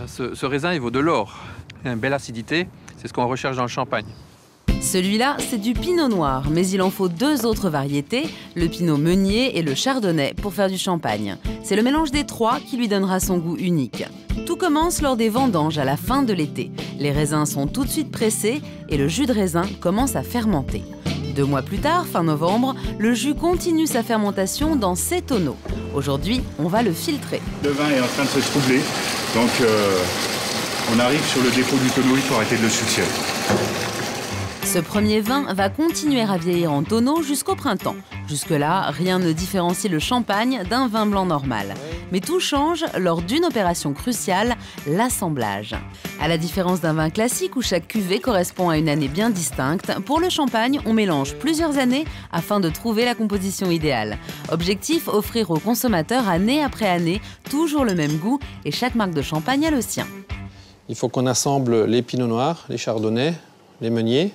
Ce raisin, il vaut de l'or. Il a une belle acidité, c'est ce qu'on recherche dans le champagne. Celui-là, c'est du pinot noir, mais il en faut deux autres variétés, le pinot meunier et le chardonnay, pour faire du champagne. C'est le mélange des trois qui lui donnera son goût unique. Tout commence lors des vendanges à la fin de l'été. Les raisins sont tout de suite pressés et le jus de raisin commence à fermenter. 2 mois plus tard, fin novembre, le jus continue sa fermentation dans ces tonneaux. Aujourd'hui, on va le filtrer. Le vin est en train de se troubler, donc on arrive sur le dépôt du tonneau, il faut arrêter de le succier. Ce premier vin va continuer à vieillir en tonneau jusqu'au printemps. Jusque-là, rien ne différencie le champagne d'un vin blanc normal. Mais tout change lors d'une opération cruciale, l'assemblage. À la différence d'un vin classique où chaque cuvée correspond à une année bien distincte, pour le champagne, on mélange plusieurs années afin de trouver la composition idéale. Objectif, offrir aux consommateurs année après année toujours le même goût et chaque marque de champagne a le sien. Il faut qu'on assemble les pinots noirs, les chardonnays, les meuniers,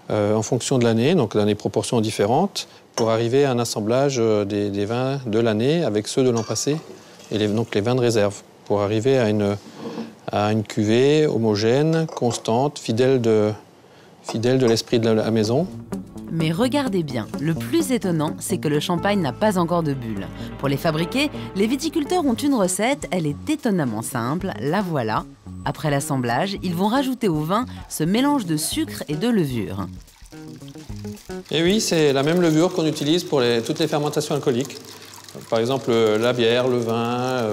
en fonction de l'année, donc dans des proportions différentes, pour arriver à un assemblage des vins de l'année avec ceux de l'an passé, et donc les vins de réserve, pour arriver à une cuvée homogène, constante, fidèle de l'esprit de la maison. Mais regardez bien, le plus étonnant, c'est que le champagne n'a pas encore de bulles. Pour les fabriquer, les viticulteurs ont une recette, elle est étonnamment simple, la voilà. Après l'assemblage, ils vont rajouter au vin ce mélange de sucre et de levure. Et oui, c'est la même levure qu'on utilise pour toutes les fermentations alcooliques. Par exemple, la bière, le vin,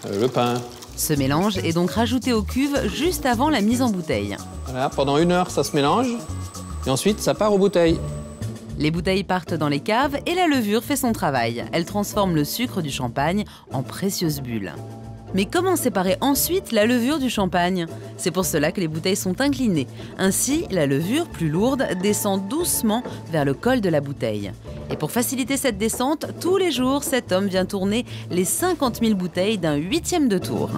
le pain. Ce mélange est donc rajouté aux cuves juste avant la mise en bouteille. Voilà, pendant 1 heure, ça se mélange. Et ensuite, ça part aux bouteilles. Les bouteilles partent dans les caves et la levure fait son travail. Elle transforme le sucre du champagne en précieuses bulles. Mais comment séparer ensuite la levure du champagne? C'est pour cela que les bouteilles sont inclinées. Ainsi, la levure, plus lourde, descend doucement vers le col de la bouteille. Et pour faciliter cette descente, tous les jours, cet homme vient tourner les 50 000 bouteilles d'un 8e de tour.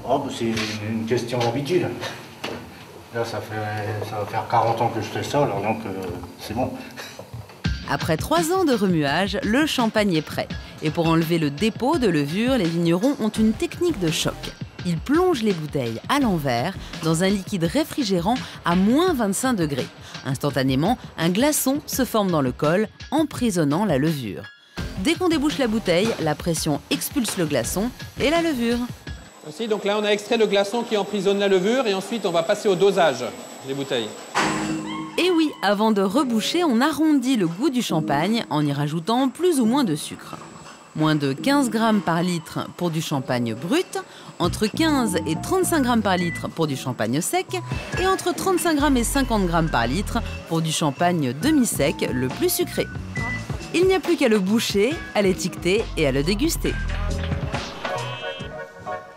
Oh, c'est une question d'habitude. Là, ça va faire 40 ans que je fais ça, alors donc c'est bon. Après 3 ans de remuage, le champagne est prêt. Et pour enlever le dépôt de levure, les vignerons ont une technique de choc. Ils plongent les bouteilles à l'envers dans un liquide réfrigérant à moins 25 degrés. Instantanément, un glaçon se forme dans le col, emprisonnant la levure. Dès qu'on débouche la bouteille, la pression expulse le glaçon et la levure. Aussi, donc là, on a extrait le glaçon qui emprisonne la levure et ensuite, on va passer au dosage des bouteilles. Et oui, avant de reboucher, on arrondit le goût du champagne en y rajoutant plus ou moins de sucre. Moins de 15 grammes par litre pour du champagne brut, entre 15 et 35 grammes par litre pour du champagne sec et entre 35 grammes et 50 grammes par litre pour du champagne demi-sec, le plus sucré. Il n'y a plus qu'à le boucher, à l'étiqueter et à le déguster.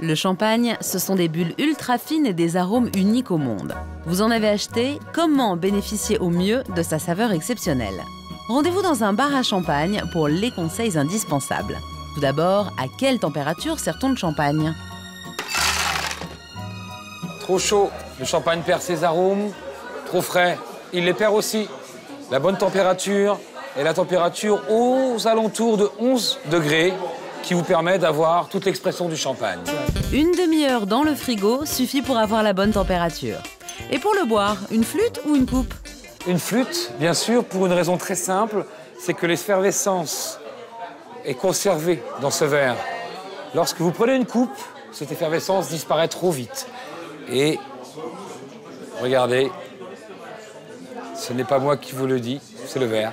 Le champagne, ce sont des bulles ultra fines et des arômes uniques au monde. Vous en avez acheté? Comment bénéficier au mieux de sa saveur exceptionnelle? Rendez-vous dans un bar à champagne pour les conseils indispensables. Tout d'abord, à quelle température sert-on le champagne? Trop chaud, le champagne perd ses arômes. Trop frais, il les perd aussi. La bonne température est la température aux alentours de 11 degrés qui vous permet d'avoir toute l'expression du champagne. Une demi-heure dans le frigo suffit pour avoir la bonne température. Et pour le boire, une flûte ou une coupe? Une flûte, bien sûr, pour une raison très simple, c'est que l'effervescence est conservée dans ce verre. Lorsque vous prenez une coupe, cette effervescence disparaît trop vite. Et regardez, ce n'est pas moi qui vous le dis, c'est le verre.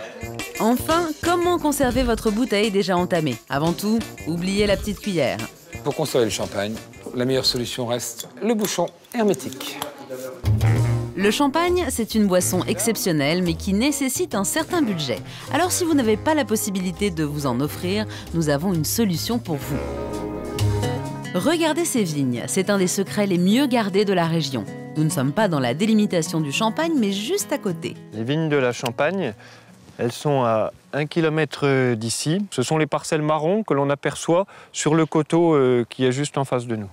Enfin, comment conserver votre bouteille déjà entamée? Avant tout, oubliez la petite cuillère. Pour conserver le champagne, la meilleure solution reste le bouchon hermétique. Le champagne, c'est une boisson exceptionnelle, mais qui nécessite un certain budget. Alors si vous n'avez pas la possibilité de vous en offrir, nous avons une solution pour vous. Regardez ces vignes, c'est un des secrets les mieux gardés de la région. Nous ne sommes pas dans la délimitation du Champagne, mais juste à côté. Les vignes de la Champagne, elles sont à 1 km d'ici. Ce sont les parcelles marron que l'on aperçoit sur le coteau qui est juste en face de nous.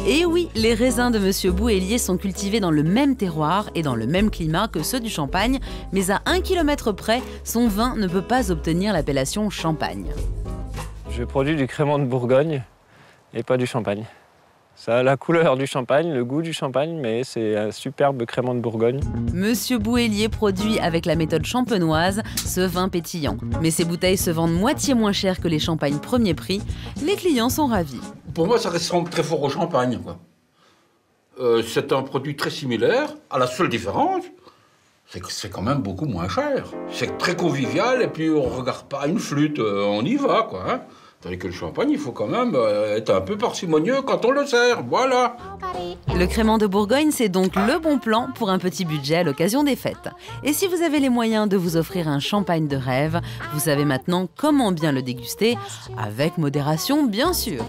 Et oui, les raisins de Monsieur Bouhélier sont cultivés dans le même terroir et dans le même climat que ceux du Champagne, mais à 1 km près, son vin ne peut pas obtenir l'appellation Champagne. Je produis du crément de Bourgogne et pas du Champagne. Ça a la couleur du champagne, le goût du champagne, mais c'est un superbe crément de Bourgogne. Monsieur Bouhélier produit avec la méthode champenoise ce vin pétillant. Mais ces bouteilles se vendent moitié moins cher que les champagnes premier prix. Les clients sont ravis. Pour moi, ça ressemble très fort au champagne, quoi. C'est un produit très similaire, à la seule différence, c'est que c'est quand même beaucoup moins cher. C'est très convivial et puis on ne regarde pas une flûte, on y va, quoi. Hein. Tandis que le champagne, il faut quand même être un peu parcimonieux quand on le sert, voilà. Le crément de Bourgogne, c'est donc le bon plan pour un petit budget à l'occasion des fêtes. Et si vous avez les moyens de vous offrir un champagne de rêve, vous savez maintenant comment bien le déguster, avec modération bien sûr.